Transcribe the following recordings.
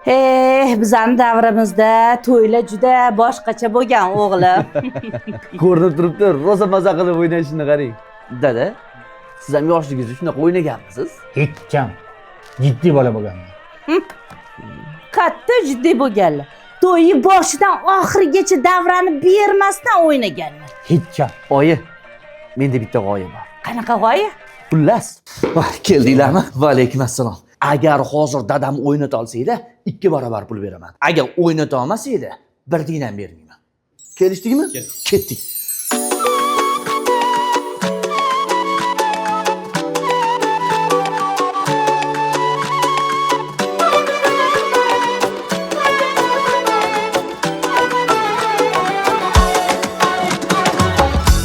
Bizning davrimizda to'ylar juda boshqacha bo'lgan o'g'lim. Ko'rinib turibdi, rosa maza qilib o'ynashini qarang. Dada, siz ham yoshligingizda shunaqa o'ynaganmisiz? Hech kam. Jiddiy bola bo'lganman. Katta jiddiy bo'lganlar. To'yi boshidan oxirigacha davrani bermasdan o'ynaganlar. Hech kam. Oyi, menda bitta g'oya bor. Qanaqa g'oya? Xullas, keldinglarmi? Va alaykum assalom. Agar hozir dadam o'ynata olsanglar, 2 barobar pul beraman. Agar o'ynata olmasanglar, 1 tiyin ham bermayman. Kelishdingmi? Ketdik.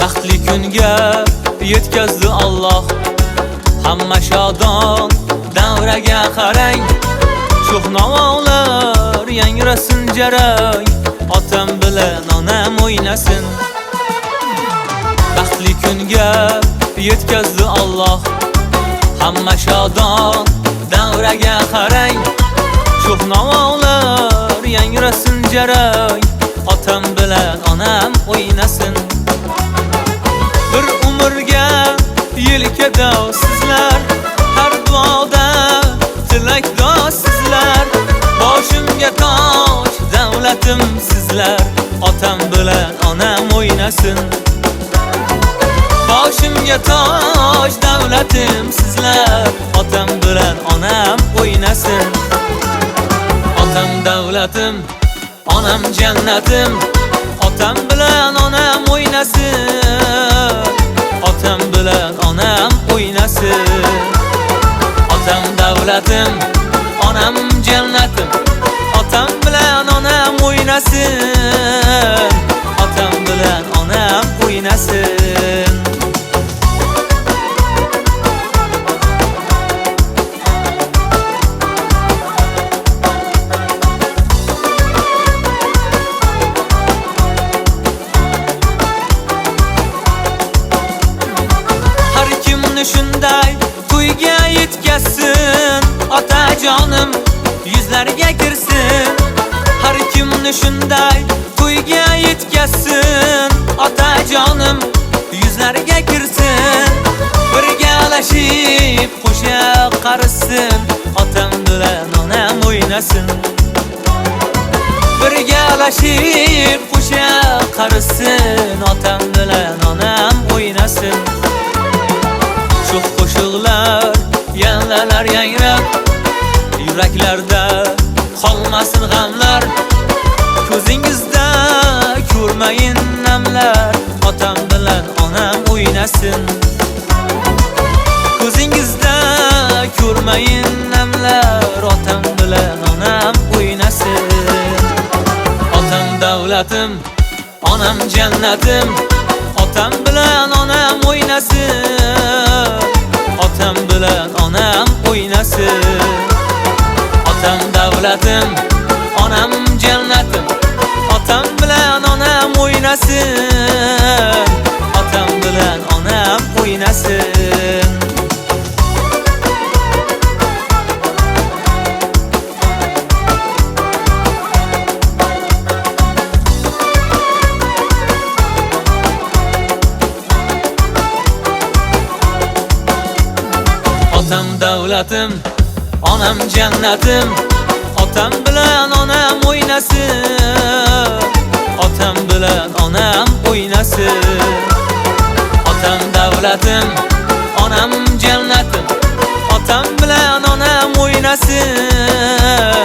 Baxtli kunga yetkazdi Alloh. Hamma shodon davraga qarang. Sho'xnovolar yangrasin jarang. Otam bilan onam o'ynasin. Baxtli kunga yetkazdi Alloh. Hamma shodon davraga qarang. Sho'xnovolar yangrasin jarang. Otam bilan onam o'ynasin. Bir umrga yelkada sizlar, har duoda tilakdosh sizlar. Boshimga toj davlatim sizlar, otam bilan onam o'ynasin. Boshimga toj davlatim sizlar, otam bilan onam o'ynasin. Otam davlatim, onam jannatim, otam bilan onam o'ynasin. Otam bilan onam o'ynasin. Otam davlatim, onam jannatim, otam bilan onam o'ynasin. Otam bilan onam o'ynasin. Shunday to'yga yetkazsin, otajonim yuzlariga kirsin. Har kimni shunday to'yga yetkazsin, otajonim yuzlariga kirsin. Birgalashib qo'sha qarsin, otam bilan onam o'ynasin. Birgalashib qo'sha qarsin, otam bilan onam o'ynasin. Sho'x qo'shiqlar, yanlalar yangrab, yuraklarda qolmasin g'amlar. Ko'zingizda ko'rmayin namlar, otam bilan onam o'ynasin. Ko'zingizda ko'rmayin namlar, otam bilan onam o'ynasin. Otam davlatim, onam jannatim, otam bilan onam o'ynasin. Otam bilan onam o'ynasin. Otam davlatim, onam jannatim, otam bilan onam o'ynasin. Otam bilan onam o'ynasin. Otam davlatim, onam jannatim, otam bilan onam o'ynasin. Otam bilan onam o'ynasin. Otam davlatim, onam jannatim, otam bilan onam o'ynasin.